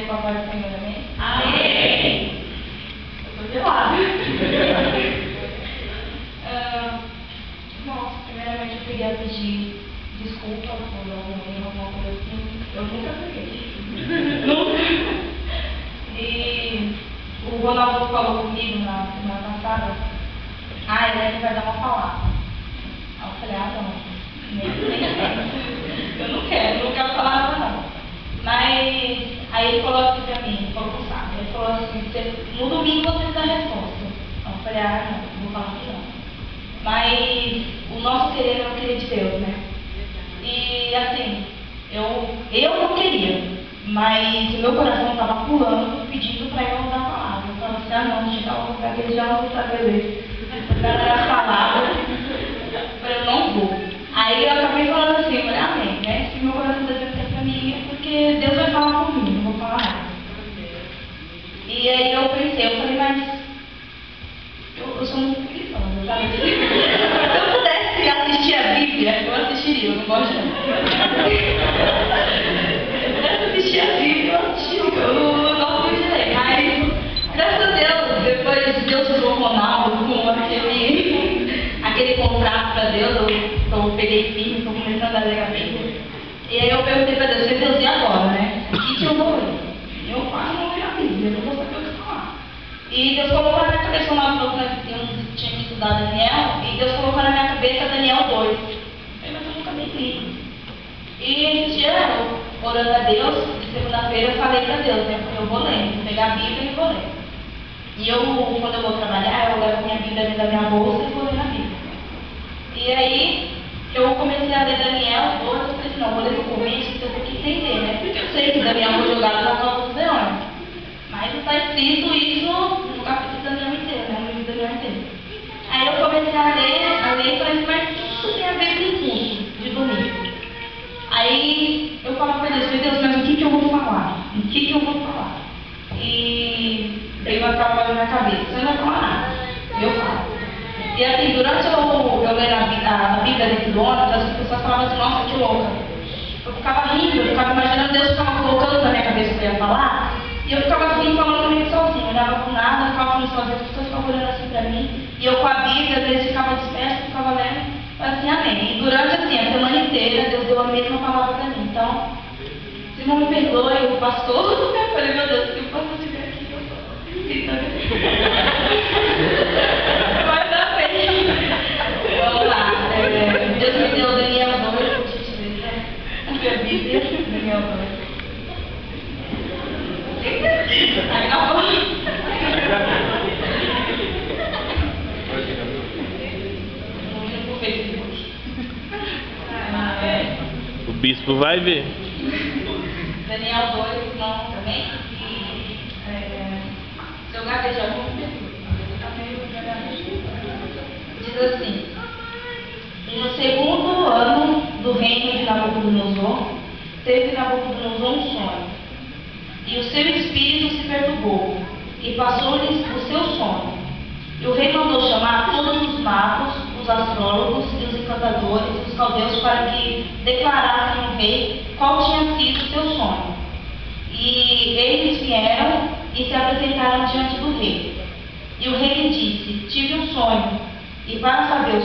com a paz do Senhor, amém? Amém! Eu tô gelada. Bom, primeiramente eu queria pedir desculpa por algum erro, alguma coisa assim. Eu nunca peguei. Nunca. E o Ronaldo falou comigo na semana passada, ele vai dar uma palavra. Aí eu falei, não. Eu não quero falar nada não. Mas aí ele falou assim pra mim, ele falou assim, no domingo você dá a resposta. Aí eu falei, não vou falar que não. Mas o nosso querer é o querer de Deus, né? E assim, eu não queria, mas o meu coração estava pulando, pedindo para eu dar a palavra. Eu falava assim, não, chegar ao lugar dele já não vou saber dar as palavras. Eu falei, eu não vou. Aí eu acabei falando assim, eu falei, amém, né? Se meu coração está dizendo para mim, é porque Deus vai falar comigo, não vou falar nada. E aí eu falei, mas eu sou muito cristã, sabe? Se eu pudesse assistir a Bíblia, eu assistiria, eu não gosto não. Se eu pudesse assistir a Bíblia, eu assistiria, eu não gosto muito de ler. Mas, graças a Deus, depois Deus usou o Ronaldo com aquele contrato para Deus, eu peguei firme, estou começando a ler a Bíblia. E aí eu perguntei para Deus, Deus, e agora, né? O que eu vou ler? Eu não leio a Bíblia, eu não vou saber o que falar. E Deus colocou na minha cabeça, falou que nós tínhamos que estudar Daniel, e Deus colocou na minha cabeça Daniel 2. Mas eu nunca nem li. E esse dia, eu, orando a Deus, de segunda-feira eu falei para Deus, né? Eu vou ler, vou pegar a Bíblia e vou ler. E quando eu vou trabalhar, eu levo minha Bíblia dentro da minha bolsa e vou ler a Bíblia. E aí, eu comecei a ler Daniel 2, eu falei assim, não, vou ler no começo, porque eu tenho que entender, né? Porque eu sei que Daniel foi jogado na cova dos leões. Mas está escrito isso no capítulo de Daniel inteiro, né? No livro de Daniel inteiro. Aí eu comecei a ler e falei, mas isso tem a ver com o curso de domingo. Aí eu falo para Deus, mas o que eu vou falar? O que eu vou falar? E veio uma palavra na minha cabeça, você não vai falar nada. Eu falo. E assim, durante eu ler a Bíblia dentro do ônibus, as pessoas falavam assim, nossa, que louca. Eu ficava rindo, eu ficava imaginando Deus ficava colocando na minha cabeça o que eu ia falar. E eu ficava assim, falando comigo sozinha, eu olhava com nada, ficava falando sozinha, as pessoas ficavam olhando assim pra mim. E eu com a Bíblia, às vezes ficava dispersa, ficava lendo, assim, amém. E durante assim, a semana inteira, Deus deu a mesma palavra pra mim. Então, se não me perdoe, o pastor, eu falei, meu Deus, se o pastor estiver aqui, eu tô. Vai dar bem. Vamos lá. Deus me deu Daniel 2, a Bíblia, Daniel 2. Acabou. O bispo vai ver. Daniel 2, não também. Seu gaguejão não me diz assim: no segundo ano do reino de Nabucodonosor, teve Nabucodonosor um sonho. E o seu espírito se perturbou, e passou-lhes o seu sono. E o rei mandou chamar todos os magos, os astrólogos e os encantadores, os caldeus, para que declarassem ao rei qual tinha sido o seu sonho. E eles vieram e se apresentaram diante do rei. E o rei lhe disse, tive um sonho, e para saber o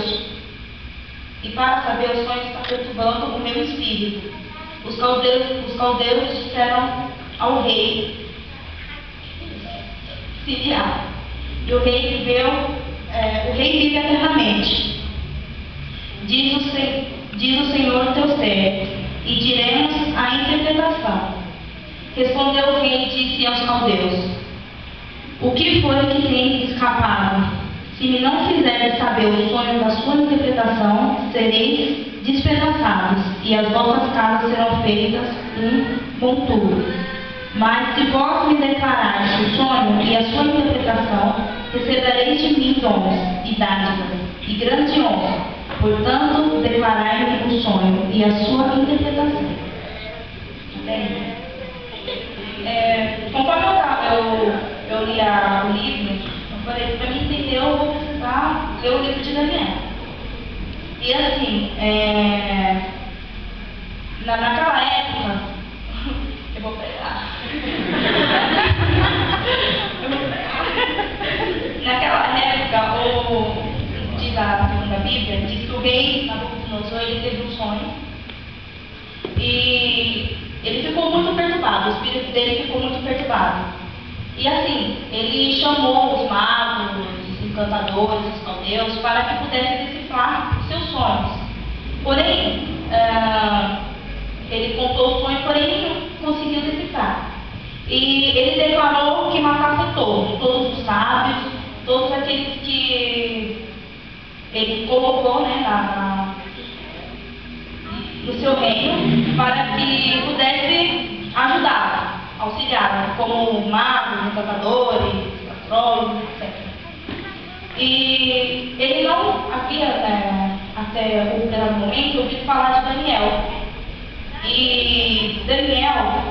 sonho está perturbando o meu espírito. Os caldeiros disseram ao rei Siriá. E o rei vive eternamente. Diz o Senhor teu servo, e diremos a interpretação. Respondeu o rei e disse aos caldeus: o que foi que tem escapado? Se me não fizerem saber o sonho da sua interpretação, sereis despedaçados, e as vossas casas serão feitas monturo. Mas se vós me declarares o sonho e a sua interpretação, recebereis de mim dons e dádivas e grande honra. Portanto, declarai-me o sonho e a sua interpretação. Bem, conforme eu li o livro, eu falei, para mim entender, eu vou precisar ler o livro de Daniel. E assim, naquela época, eu vou pegar. diz a segunda Bíblia, diz que o rei Nabucodonosor, ele teve um sonho e ele ficou muito perturbado, o espírito dele ficou muito perturbado. E assim, ele chamou os magos, os encantadores, os caldeus, para que pudessem decifrar os seus sonhos. Porém, ele contou o sonho, porém não conseguiu decifrar. E ele declarou que matasse todos os sábios, todos aqueles que ele colocou, né, no seu reino, para que pudesse ajudar, auxiliar, como magos, encantadores, astrólogos, etc. E ele não havia, até o primeiro momento, ouvido falar de Daniel. E Daniel,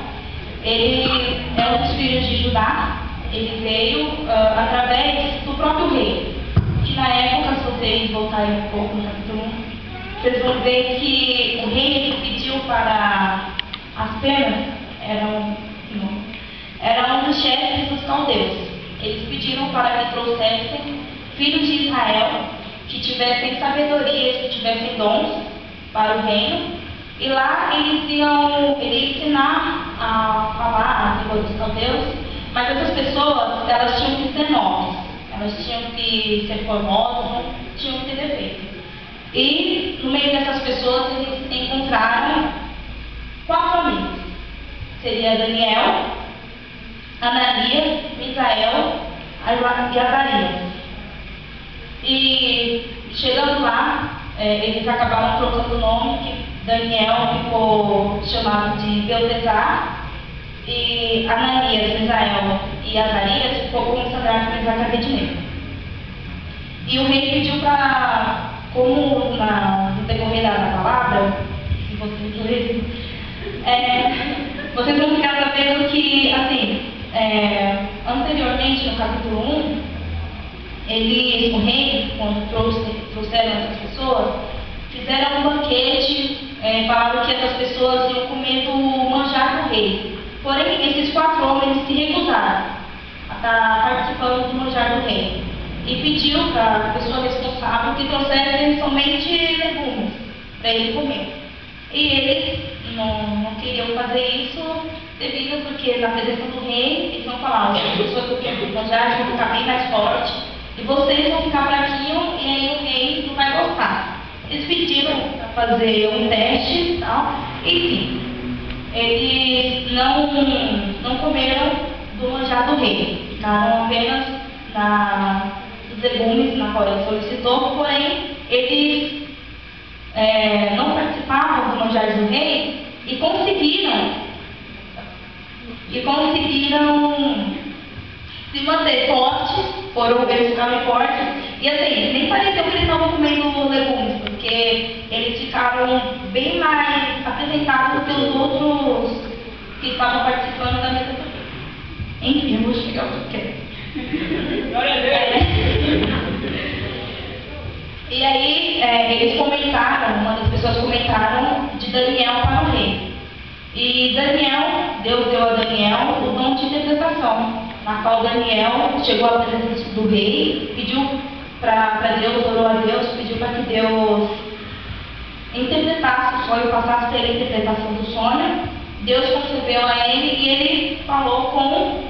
ele é um dos filhos de Judá. Ele veio através do próprio rei, que na época, se vocês voltarem um pouco no capítulo 1, vocês vão ver que o rei ele pediu para as penas, era um dos chefes dos caldeus. Eles pediram para que trouxessem filhos de Israel que tivessem sabedoria, que tivessem dons para o reino, e lá eles iam ensinar a falar a língua dos caldeus, mas essas pessoas, elas tinham que ser nobres, elas tinham que ser formosas, não tinham que ter defeito. E no meio dessas pessoas eles encontraram 4 amigos. Seria Daniel, Ananias, Misael e Azarias. E chegando lá, eles acabaram trocando o nome, que Daniel ficou chamado de Beltesar, e Ananias, Misael e Azarias ficou como Sadraque, Mesaque e Abednego. E o rei pediu para, como no decorrer da palavra, se vocês lerem, vocês vão ficar sabendo que, assim, anteriormente, no capítulo 1, o rei, quando trouxeram essas pessoas, fizeram um banquete, falaram que essas pessoas iam comer do manjar do rei. Porém, esses 4 homens se recusaram a estar participando do manjar do rei. E pediu para a pessoa responsável que trouxessem somente legumes para ele comer. E eles não queriam fazer isso devido porque na presença do rei eles vão falar: as pessoas do manjar vão ficar bem mais fortes e vocês vão ficar fraquinhos e aí o rei não vai gostar. Eles pediram para fazer um teste e tal. Enfim, eles não comeram do manjar do rei, ficaram apenas nos legumes na qual ele solicitou, porém eles não participavam do manjar do rei e conseguiram se manter fortes, eles ficaram fortes, e assim, nem pareceu que eles estavam comendo legumes, porque eles ficaram bem mais apresentados do que os outros que estavam participando da mesa do rei. Enfim, eu vou chegar onde eu quero. E aí, eles comentaram, uma das pessoas comentaram de Daniel para o rei. E Deus deu a Daniel o dom de interpretação, na qual Daniel chegou à presença do rei, pediu para Deus, orou a Deus, pediu para que Deus interpretasse o sonho, passasse pela interpretação do sonho. Deus concedeu a ele e ele falou com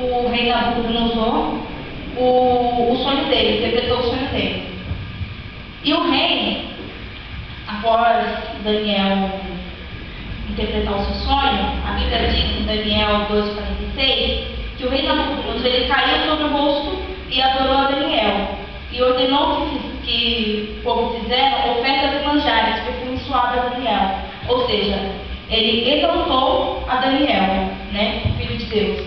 o rei Nabucodonosor o sonho dele, interpretou o sonho dele. E o rei, após Daniel interpretar o seu sonho, a Bíblia diz em Daniel 2,46 que o rei Nabucodonosor ele caiu sobre o rosto e adorou a Daniel e ordenou que o povo fizeram ofertas de manjares, perfume suave a Daniel. Ou seja, ele exaltou a Daniel, né, o filho de Deus.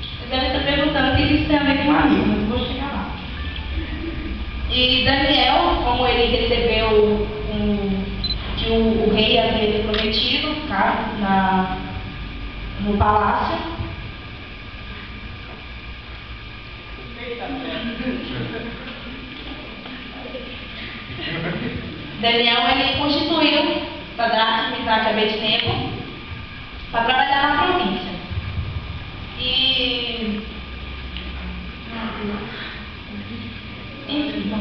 Vocês devem estar perguntando o que isso tem a ver com a Bíblia, mas eu vou chegar lá. E Daniel, como ele recebeu que o rei havia prometido, tá, no palácio, Daniel ele constituiu Sadraque, Mesaque e Abednego para trabalhar na província. E enfim,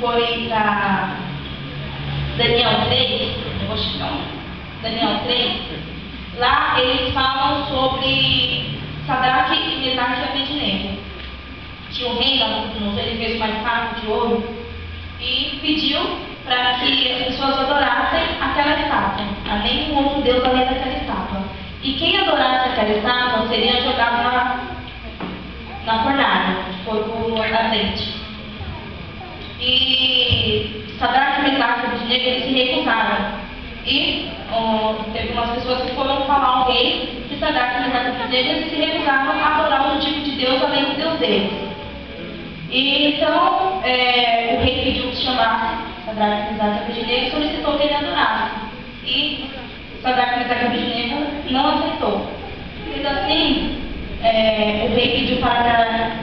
foi para Daniel 3, eu vou chegar, Daniel 3, lá eles falam sobre Sadraque, Mesaque e Abednego. Que o rei Nabucodonosor, ele fez uma estátua de ouro e pediu para que as pessoas adorassem aquela estátua, a nenhum outro Deus além daquela estátua. E quem adorasse aquela estátua seria jogado na fornalha, de fogo ardente. E Sadraque, Mesaque e Abednego, eles se recusaram. E teve umas pessoas que foram falar ao rei que Sadraque, Mesaque e Abednego, eles se recusaram a adorar outro tipo de Deus além do Deus deles. E então o rei pediu que chamasse Sadraque, Mesaque e Abednego e solicitou que ele adorasse. E Sadraque, Mesaque e Abednego não aceitou. Sendo assim, o rei pediu para que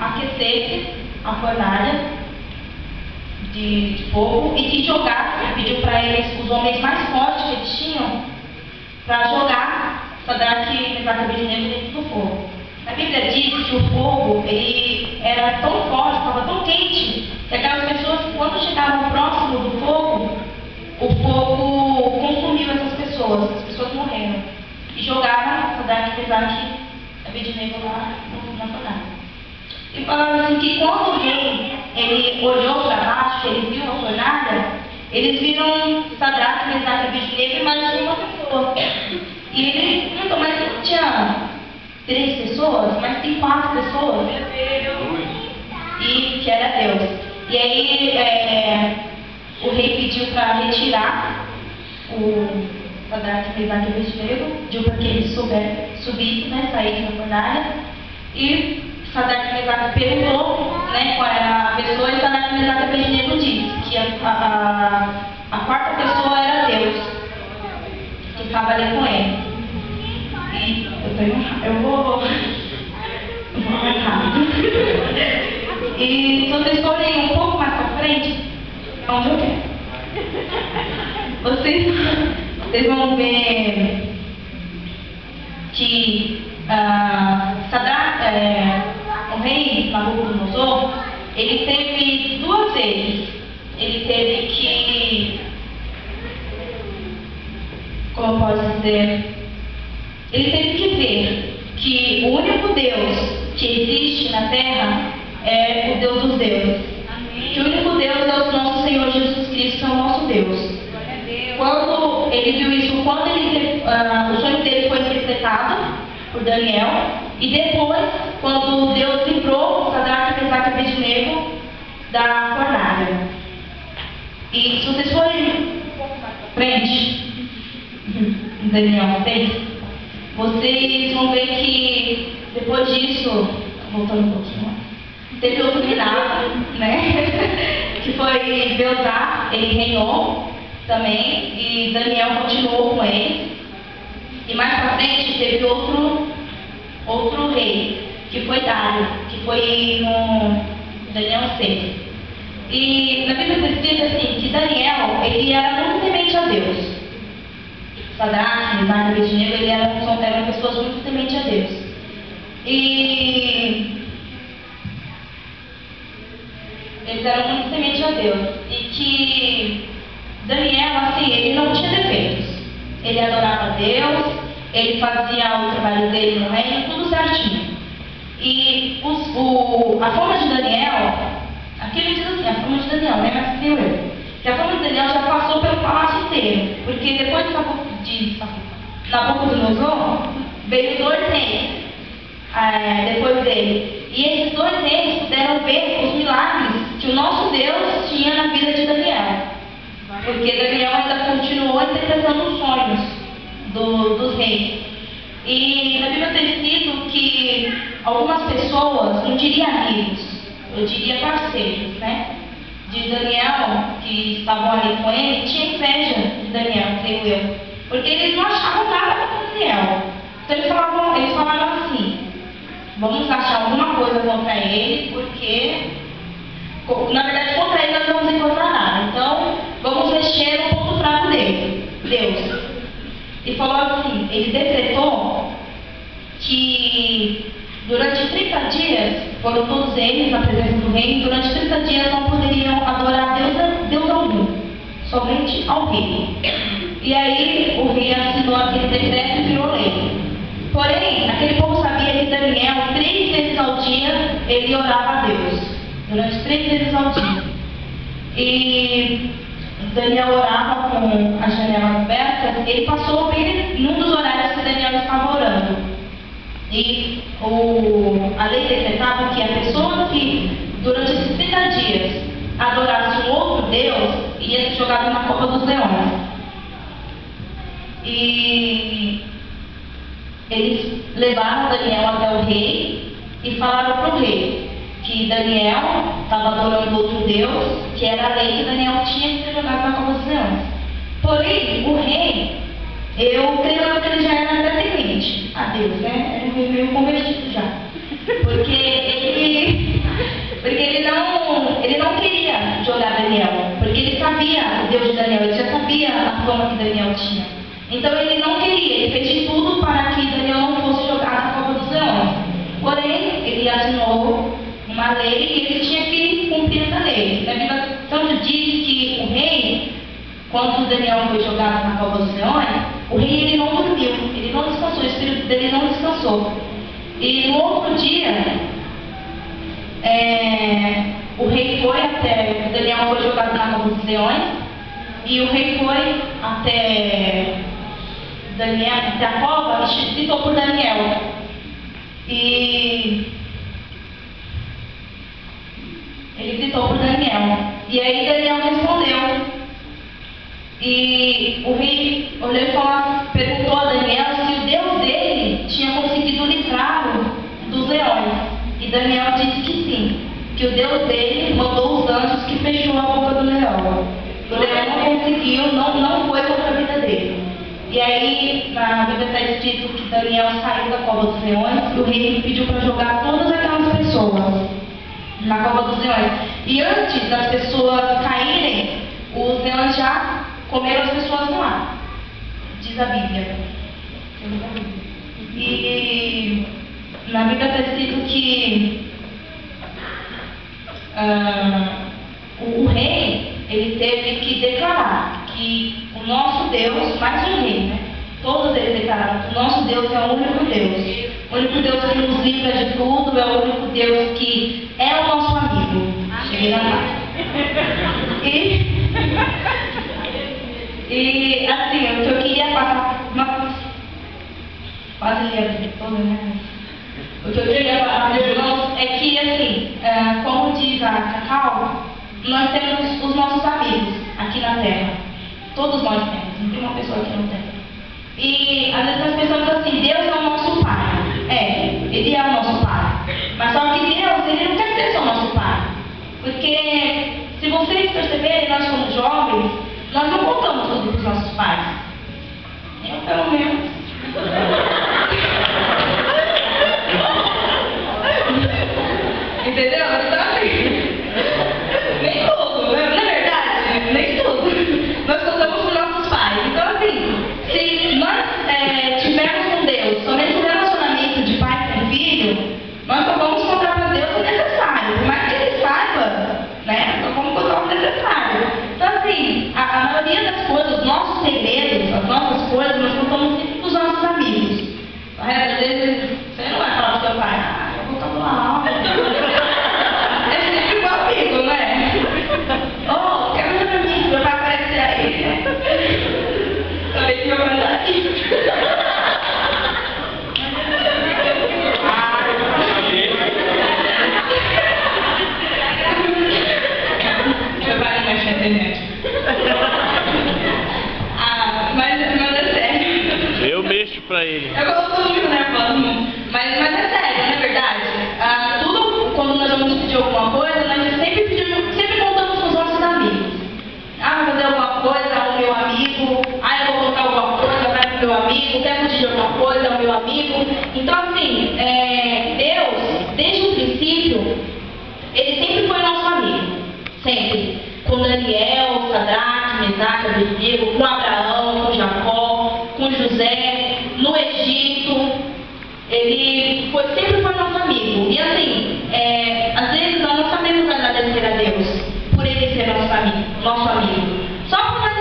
aquecesse a fornalha de fogo e que jogasse, pediu para eles, os homens mais fortes que eles tinham, para jogar Sadraque, Mesaque e Abednego dentro do fogo. A Bíblia diz que o fogo ele era tão forte, estava tão quente, que aquelas pessoas, quando chegavam próximo do fogo, o fogo consumiu essas pessoas, as pessoas morreram. E jogaram Sadraque, Mesaque e Abednego lá na fornalha. E falaram assim que quando o rei ele olhou para baixo, ele viu a fornalha, eles viram Sadraque, Mesaque e Abednego e mais uma pessoa. E ele perguntou, mas não tinha 3 pessoas, mas tem 4 pessoas. E que era Deus. E aí o rei pediu para retirar o Sadraque, Mesaque e Abednego, pediu para que eles subissem, né, saíssem da fornalha. E Sadraque, Mesaque perguntou, né, qual era a pessoa, e Sadraque, Mesaque e Abednego disse que a quarta pessoa era Deus, que estava ali com ele. E eu vou mais rápido. E se vocês forem um pouco mais para frente, é onde eu quero. Vocês vão ver que o rei Nabucodonosor, ele teve 2 vezes. Ele teve que, como eu posso dizer, ele teve que ver que o único Deus que existe na Terra é o Deus dos deuses. Que o único Deus é o nosso Senhor Jesus Cristo, que é o nosso Deus. Quando ele viu isso, o sonho dele foi interpretado por Daniel, e depois, quando Deus livrou Sadraque, Mesaque e Abednego da fornalha. E se vocês forem um pouco mais para frente, em Daniel 6, vocês vão ver que depois disso, voltando um pouquinho, teve outro reinado, né? Que foi Belzar, ele reinou também, e Daniel continuou com ele. E mais pra frente teve outro rei, que foi Dário, que foi no Daniel 6. E na Bíblia está escrito assim, que Daniel, ele era muito temente a Deus. Sadraque, Mesaque e Abednego, eram pessoas muito tementes a Deus. E eles eram muito tementes a Deus. E que Daniel, assim, ele não tinha defeitos. Ele adorava a Deus, ele fazia o trabalho dele no reino, tudo certinho. E a fama de Daniel, aqui ele diz assim, a fama de Daniel, né? Mas viu eu? Que a fama de Daniel já passou pelo palácio inteiro. Porque depois de Nabucodonosor, veio 2 reis depois dele. E esses 2 reis puderam ver os milagres que o nosso Deus tinha na vida de Daniel. Porque Daniel ainda continuou interpretando os sonhos dos reis. E na Bíblia tem escrito que algumas pessoas, não diria amigos, eu diria parceiros, né? De Daniel, que estavam ali com ele, tinha inveja de Daniel, creio eu. Porque eles não achavam nada com Daniel. Então eles falaram assim, vamos achar alguma coisa contra ele, porque na verdade contra ele nós não vamos encontrar nada. Então vamos mexer no ponto fraco dele, Deus. E falou assim, ele decretou que durante 30 dias, foram todos eles na presença do rei, durante 30 dias não poderiam adorar Deus somente ao rei. E aí o rei assinou aquele decreto e virou lei. Porém, aquele povo sabia que Daniel, 3 vezes ao dia, ele orava a Deus. Durante 3 vezes ao dia. E Daniel orava com as janelas abertas. Ele passou bem num dos horários que Daniel estava orando. E a lei decretava que a pessoa que durante esses 30 dias adorasse um outro Deus ia ser jogado na cova dos leões. E eles levaram Daniel até o rei e falaram para o rei que Daniel estava adorando outro Deus, que era a lei que Daniel tinha que ser jogado na cova dos leões. Porém, o rei, eu creio que ele já era até temente a Deus, né? Era meio convertido já. Porque ele não queria jogar Daniel, porque ele sabia o Deus de Daniel, ele já sabia a fama que Daniel tinha. Então ele não queria, ele fez de tudo para que Daniel não fosse jogado na cova dos leões. Porém, ele assinou uma lei e ele tinha que cumprir essa lei. Na Bíblia tanto diz que o rei, quando Daniel foi jogado na cova dos leões, o rei ele não dormiu, ele não descansou, o espírito dele não descansou. E no outro dia, o rei foi até, Daniel foi jogado na cova dos leões, e o rei foi até Daniel, até a cova, e gritou por Daniel. E ele gritou por Daniel. E aí Daniel respondeu. E o rei olhou e perguntou a Daniel se o Deus dele tinha conseguido livrá-lo dos leões. E Daniel disse que sim, que o Deus dele mandou os anjos que fechou a boca do leão. O leão não conseguiu, não foi contra a vida dele. E aí, na Bíblia está escrito que Daniel saiu da cova dos leões e o rei pediu para jogar todas aquelas pessoas na cova dos leões. E antes das pessoas caírem, os leões já comeram as pessoas no ar. Diz a Bíblia. E na Bíblia está escrito que o rei, ele teve que declarar que o nosso Deus, mais um rei, né? Todos eles declararam que o nosso Deus é o único Deus. O único Deus que nos livra de tudo, é o único Deus que é o nosso amigo. Cheguei na parte. E assim, o que eu queria passar, quase li a Bíblia toda, né? O que eu queria falar para os irmãos é que, assim, como diz a Cacau, nós temos os nossos amigos aqui na Terra. Todos nós temos, não tem uma pessoa que não tem. E às vezes as pessoas dizem assim, Deus é o nosso Pai. Ele é o nosso Pai. Mas só que Deus, ele não quer ser só o nosso Pai. Porque, se vocês perceberem, nós como jovens, nós não contamos tudo para os nossos pais. Eu, pelo menos. Entendeu? Então, assim, nem tudo, né? Na verdade, nem tudo. Nós contamos para os nossos pais. Então, assim, se nós tivermos com Deus somente um relacionamento de pai com filho, nós só vamos contar para Deus o necessário. Por mais que ele saiba, né? Só vamos contar o necessário. Então, assim, a maioria das coisas, os nossos segredos, as nossas coisas, nós contamos sempre para os nossos amigos. Às vezes, você não vai falar para o seu pai, eu vou estar lá. É sempre um amigo, né? Oh, quero ver meu amigo, vai aparecer aí. Falei que eu vou mandar aqui. Eu vou mexer na internet. Mas é sério. Eu mexo pra ele. Eu gosto muito, né, falando. Mas é sério, não é verdade? Tudo, quando nós vamos pedir alguma coisa, nós sempre contamos com os nossos amigos. Vou fazer alguma coisa ao meu amigo. Eu vou contar alguma coisa, vai pro meu amigo. Quer pedir alguma coisa ao meu amigo. Então, assim, Deus, desde o princípio, ele sempre foi nosso amigo. Sempre. Com Daniel, Sadraque, Mesaque, Abednego, com Abraão, com Jacó, com José, no Egito. Ele sempre foi nosso amigo. E assim, às vezes nós não sabemos agradecer a Deus por ele ser nosso amigo. Só por nós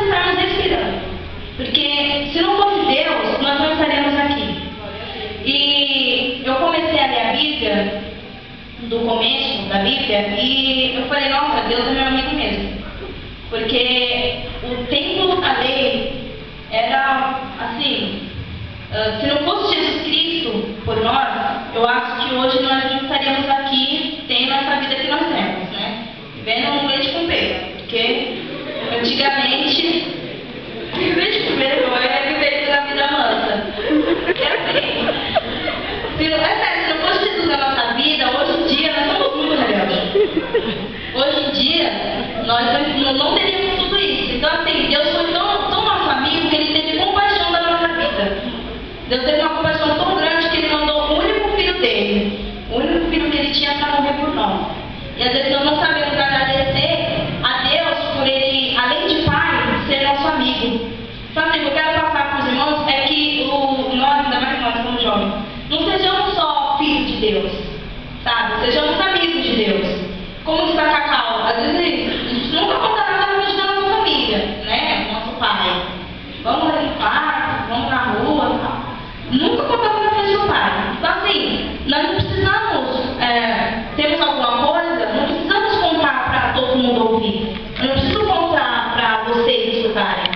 do começo da Bíblia e eu falei, nossa, Deus é meu amigo mesmo. Porque o templo da lei era assim, se não fosse Jesus Cristo por nós, eu acho que hoje nós não estaríamos aqui tendo essa vida que nós temos, né? Vivendo um leite com pera. Porque antigamente, leite com pera não é viver da vida mansa. Porque assim, se não fosse Jesus na nossa vida, hoje em dia nós somos muito rebeldes. Hoje em dia, nós não teríamos tudo isso. Então assim, Deus foi tão nosso amigo que Ele teve compaixão da nossa vida. Deus teve uma compaixão tão grande que Ele mandou o único filho dele, o único filho que Ele tinha para morrer por nós. E às vezes nós não sabemos agradecer a Deus por Ele, além de Pai, ser nosso amigo. Então assim, o que eu quero passar para os irmãos é que nós, ainda mais nós como jovens, não sejamos só filhos de Deus, sabe? Sejamos amigos de Deus. Como diz a Cacau, às vezes a gente nunca conta nada pra gente da nossa família, né? Nosso pai. Vamos ali no parque, vamos na rua, tal. Nunca contamos na frente do pai. Então assim, nós não precisamos, temos alguma coisa, não precisamos contar para todo mundo ouvir. Eu não preciso contar para vocês escutarem.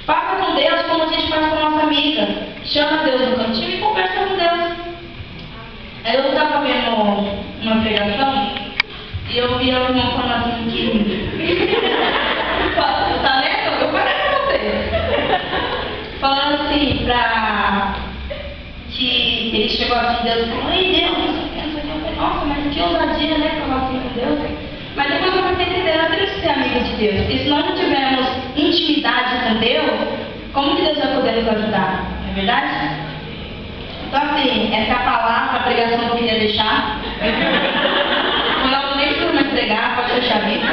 Faça com Deus como a gente faz com a nossa amiga. Chama Deus no cantinho e conversa com Deus. Eu estava vendo uma pregação e eu vi o irmão falando assim que... tá vendo? Eu falei pra você. Falando assim que ele chegou assim, Deus falou, ei Deus, não sei o que. Nossa, mas que ousadia, né? Falar assim com Deus. Mas depois eu comecei a entender, nós temos que ser amigos de Deus. Porque se nós não tivermos intimidade com Deus, como que Deus vai poder nos ajudar? Não é verdade? Então assim, essa é a palavra, a pregação que eu queria deixar. Quando eu nem preciso mais pregar, pode fechar a Bíblia.